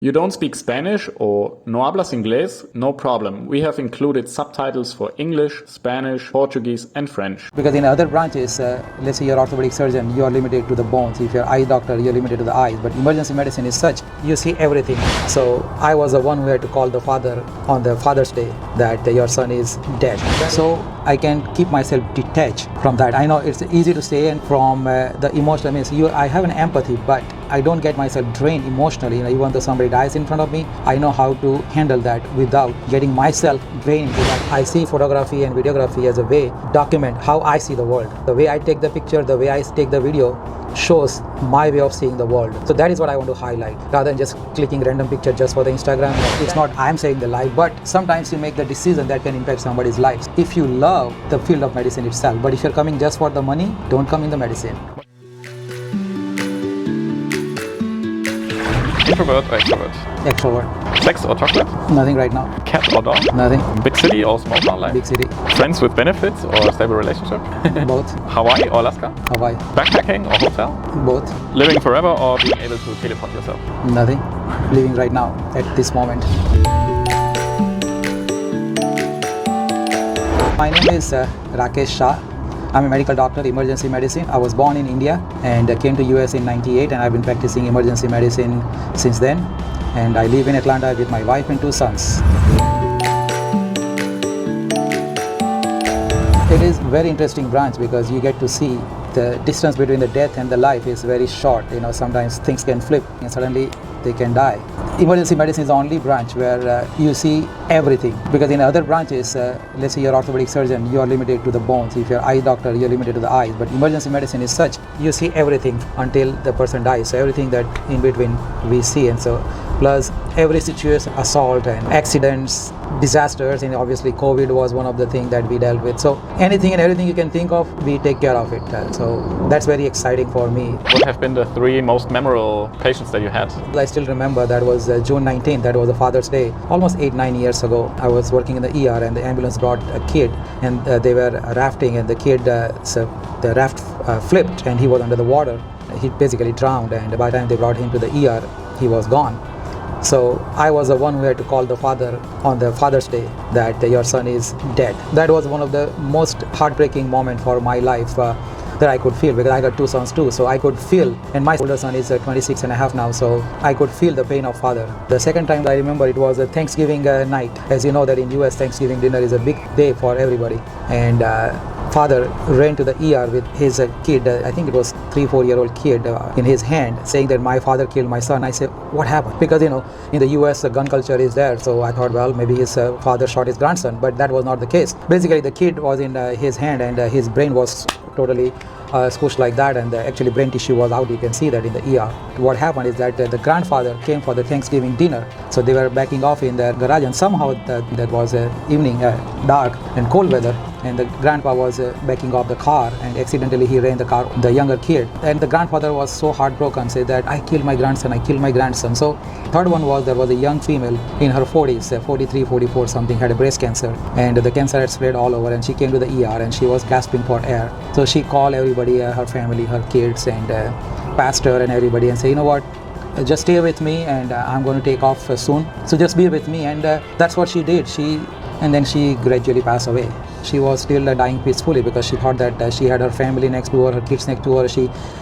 You don't speak Spanish or no hablas inglés? No problem. We have included subtitles for English, Spanish, Portuguese and French. Because in other branches, let's say you're orthopedic surgeon, you are limited to the bones. If you're eye doctor, you're limited to the eyes. But emergency medicine is such, you see everything. So I was the one who had to call the father on the Father's Day that your son is dead. So I can keep myself detached from that. I know it's easy to say and from the emotional, I have an empathy, but I don't get myself drained emotionally. Even though somebody dies in front of me, I know how to handle that without getting myself drained into that. I see photography and videography as a way to document how I see the world. The way I take the picture, the way I take the video shows my way of seeing the world. So that is what I want to highlight, rather than just clicking random picture just for the Instagram. It's not I'm saying the life, but sometimes you make the decision that can impact somebody's life. If you love the field of medicine itself, but if you're coming just for the money, don't come in the medicine. Introvert or extrovert? Extrovert. Sex or chocolate? Nothing right now. Cat or dog? Nothing. Big city or small town life? Big city. Friends with benefits or a stable relationship? Both. Hawaii or Alaska? Hawaii. Backpacking or hotel? Both. Living forever or being able to teleport yourself? Nothing. Living right now, at this moment. My name is Rakesh Shah. I'm a medical doctor, emergency medicine. I was born in India and came to US in '98, and I've been practicing emergency medicine since then. And I live in Atlanta with my wife and 2 sons. It is a very interesting branch because you get to see the distance between the death and the life is very short. Sometimes things can flip and suddenly they can die. Emergency medicine is the only branch where you see everything, because in other branches, let's say you're orthopedic surgeon, you are limited to the bones. If you're eye doctor, you're limited to the eyes. But emergency medicine is such, you see everything until the person dies. So everything that in between we see, and so plus every situation, assault and accidents, disasters, and obviously COVID was one of the things that we dealt with. So anything and everything you can think of, we take care of it. So that's very exciting for me. What have been the 3 most memorable patients that you had? I still remember that was June 19th, that was a Father's Day, almost 8-9 years ago. I was working in the ER and the ambulance brought a kid, and they were rafting, and the kid, the raft flipped and he was under the water. He basically drowned, and by the time they brought him to the ER, he was gone. So I was the one who had to call the father on the Father's Day that your son is dead. That was one of the most heartbreaking moments for my life that I could feel, because I got 2 sons too. So I could feel, and my older son is 26 and a half now, so I could feel the pain of father. The second time I remember, it was a Thanksgiving night. As you know that in US, Thanksgiving dinner is a big day for everybody. And father ran to the ER with his kid, I think it was 3-4-year-old kid in his hand, saying that my father killed my son. I said, what happened? Because in the US gun culture is there, so I thought, well, maybe his father shot his grandson, but that was not the case. Basically the kid was in his hand, and his brain was totally squished like that, and actually brain tissue was out. You can see that in the ER. What happened is that the grandfather came for the Thanksgiving dinner, so they were backing off in their garage, and somehow that was evening, dark and cold weather, and the grandpa was backing off the car, and accidentally he ran the car, the younger kid, and the grandfather was so heartbroken, said that I killed my grandson, I killed my grandson. So third one was, there was a young female in her 40s, 43, 44 something, had a breast cancer, and the cancer had spread all over, and she came to the ER and she was gasping for air. So she called everybody, her family, her kids, and pastor and everybody, and say, you know what, just stay with me, and I'm going to take off soon, so just be with me. And that's what she did. And then she gradually passed away. She was still dying peacefully, because she thought that she had her family next to her kids next to her.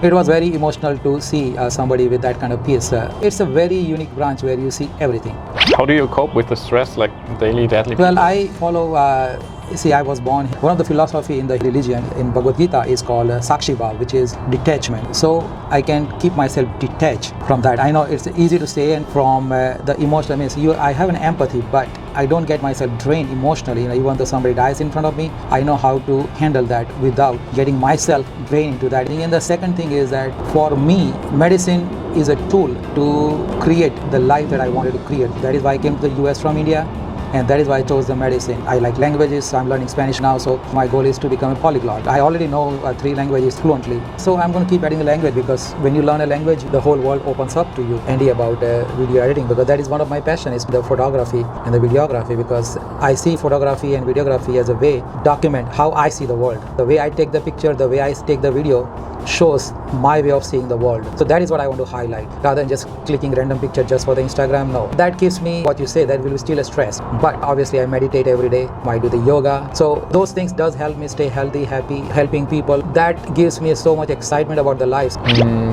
It was very emotional to see somebody with that kind of peace. It's a very unique branch where you see everything. How do you cope with the stress, like daily, deadly? Well, I follow, I was born, one of the philosophy in the religion in Bhagavad Gita is called Sakshi Bhav, which is detachment. So I can keep myself detached from that. I know it's easy to say, and from the emotional, I have an empathy, but I don't get myself drained emotionally. Even though somebody dies in front of me, I know how to handle that without getting myself drained into that. And the second thing is that for me, medicine is a tool to create the life that I wanted to create. That is why I came to the US from India, and that is why I chose the medicine. I like languages, so I'm learning Spanish now, so my goal is to become a polyglot. I already know 3 languages fluently, so I'm going to keep adding the language, because when you learn a language, the whole world opens up to you. Andy, about video editing, because that is one of my passions, is the photography and the videography, because I see photography and videography as a way to document how I see the world. The way I take the picture, the way I take the video shows my way of seeing the world. So that is what I want to highlight, rather than just clicking random picture just for the Instagram. No, that gives me what you say, that will be still a stress. But obviously I meditate every day, I do the yoga. So those things does help me stay healthy, happy, helping people. That gives me so much excitement about the life.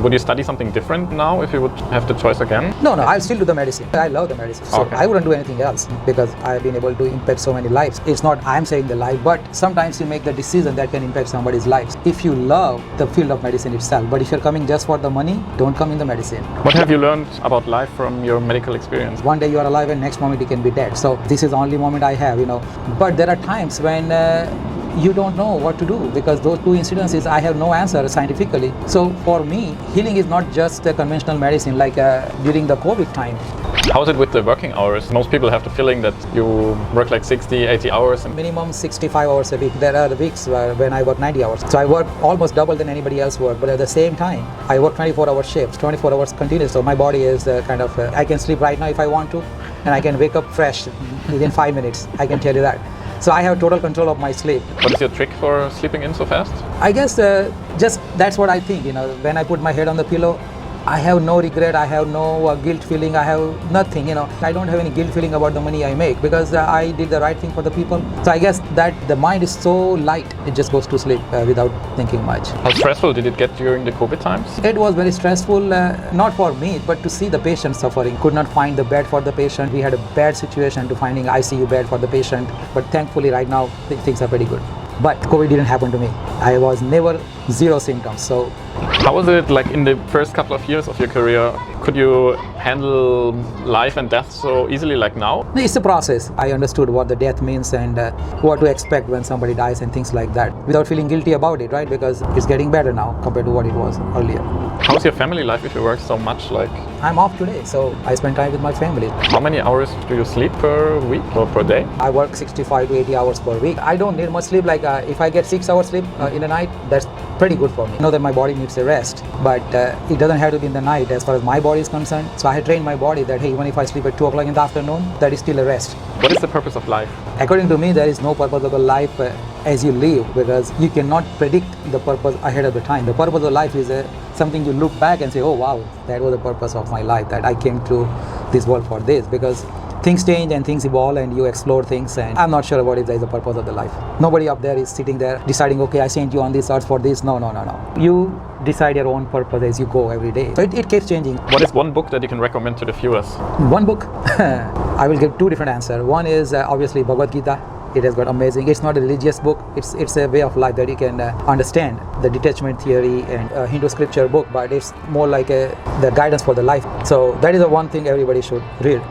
Would you study something different now if you would have the choice again? No, I'll still do the medicine. I love the medicine. So Okay. I wouldn't do anything else because I've been able to impact so many lives. It's not I'm saving the life, but sometimes you make the decision that can impact somebody's life. If you love the field of medicine itself, but if you're coming just for the money, don't come in the medicine. What have you learned about life from your medical experience? One day you are alive and next moment you can be dead. So this is the only moment I have, But there are times when you don't know what to do, because those two incidences I have no answer scientifically. So for me, healing is not just a conventional medicine like during the COVID time. How is it with the working hours? Most people have the feeling that you work like 60, 80 hours. And Minimum 65 hours a week. There are weeks when I work 90 hours. So I work almost double than anybody else work. But at the same time, I work 24-hour shifts, 24 hours continuous. So my body is I can sleep right now if I want to, and I can wake up fresh within 5 minutes. I can tell you that. So I have total control of my sleep. what is your trick for sleeping in so fast? I guess just that's what I think. When I put my head on the pillow, I have no regret, I have no guilt feeling, I have nothing, I don't have any guilt feeling about the money I make because I did the right thing for the people. So I guess that the mind is so light, it just goes to sleep without thinking much. How stressful did it get during the COVID times? It was very stressful, not for me, but to see the patient suffering. Could not find the bed for the patient. We had a bad situation to finding ICU bed for the patient, but thankfully right now things are pretty good. But COVID didn't happen to me. I was never zero symptoms. So How was it like in the first couple of years of your career? Could you handle life and death so easily like now? it's a process. I understood what the death means and what to expect when somebody dies and things like that without feeling guilty about it, right? Because it's getting better now compared to what it was earlier. How's your family life if you work so much? Like, I'm off today, so I spend time with my family. how many hours do you sleep per week or per day? I work 65 to 80 hours per week. I don't need much sleep. Like if I get 6 hours sleep in a night, that's pretty good for me. I know that my body needs a rest, but it doesn't have to be in the night as far as my body is concerned. So I had trained my body that, hey, even if I sleep at 2 o'clock in the afternoon, that is still a rest. What is the purpose of life? According to me, there is no purpose of a life as you live, because you cannot predict the purpose ahead of the time. The purpose of life is something you look back and say, oh wow, that was the purpose of my life, that I came to this world for this, because things change and things evolve and you explore things, and I'm not sure about if there is a purpose of the life. Nobody up there is sitting there deciding, okay, I sent you on this earth for this. No. You decide your own purpose as you go every day. So it keeps changing. What is one book that you can recommend to the viewers? One book, I will give two different answers. One is obviously Bhagavad Gita. It has got amazing. It's not a religious book. It's a way of life that you can understand the detachment theory and Hindu scripture book, but it's more like the guidance for the life. So that is the one thing everybody should read.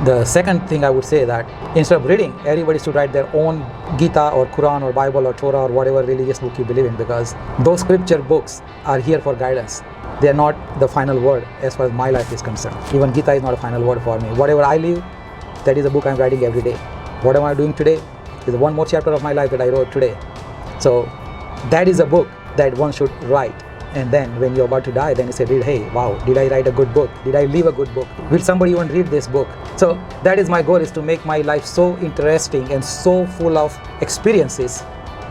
The second thing I would say that instead of reading, everybody should write their own Gita or Quran or Bible or Torah or whatever religious book you believe in, because those scripture books are here for guidance. They are not the final word as far as my life is concerned. Even Gita is not a final word for me. Whatever I live, that is a book I'm writing every day. What am I doing today is one more chapter of my life that I wrote today. So that is a book that one should write. And then when you're about to die, then you say, hey, wow, did I write a good book? Did I leave a good book? Will somebody even read this book? So that is my goal, is to make my life so interesting and so full of experiences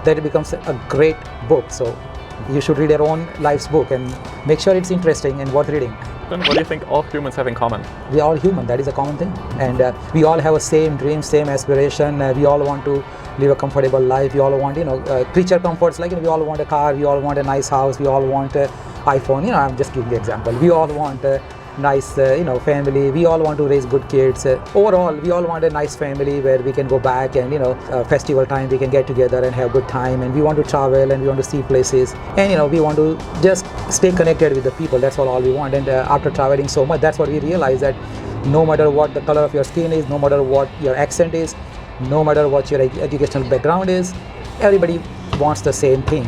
that it becomes a great book. So you should read your own life's book and make sure it's interesting and worth reading. Then what do you think all humans have in common? We are all human, that is a common thing. And we all have a same dream, same aspiration. We all want to live a comfortable life. We all want, creature comforts, like we all want a car, we all want a nice house, we all want an iPhone. I'm just giving the example. We all want a nice, family. We all want to raise good kids. Overall, we all want a nice family where we can go back and, festival time, we can get together and have good time. And we want to travel and we want to see places. And, we want to just stay connected with the people. That's all we want. And after traveling so much, that's what we realize, that no matter what the color of your skin is, no matter what your accent is, no matter what your educational background is, everybody wants the same thing.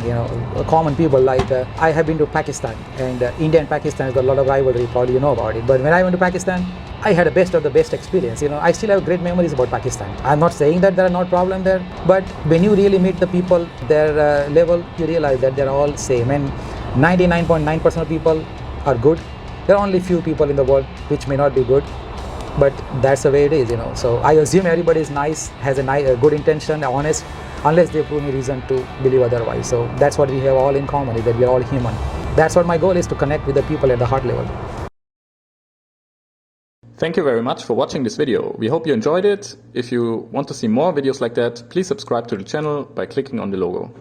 Common people, like I have been to Pakistan, and India and Pakistan is a lot of rivalry, probably you know about it. But when I went to Pakistan, I had a best of the best experience. I still have great memories about Pakistan. I'm not saying that there are not problems there, but when you really meet the people, their level, you realize that they're all same, and 99.9% of people are good. There are only few people in the world which may not be good, but that's the way it is. So I assume everybody is nice, has a good intention, honest, unless they prove me reason to believe otherwise. So that's what we have all in common, is that we are all human. That's what my goal is, to connect with the people at the heart level. Thank you very much for watching this video. We hope you enjoyed it. If you want to see more videos like that, please subscribe to the channel by clicking on the logo.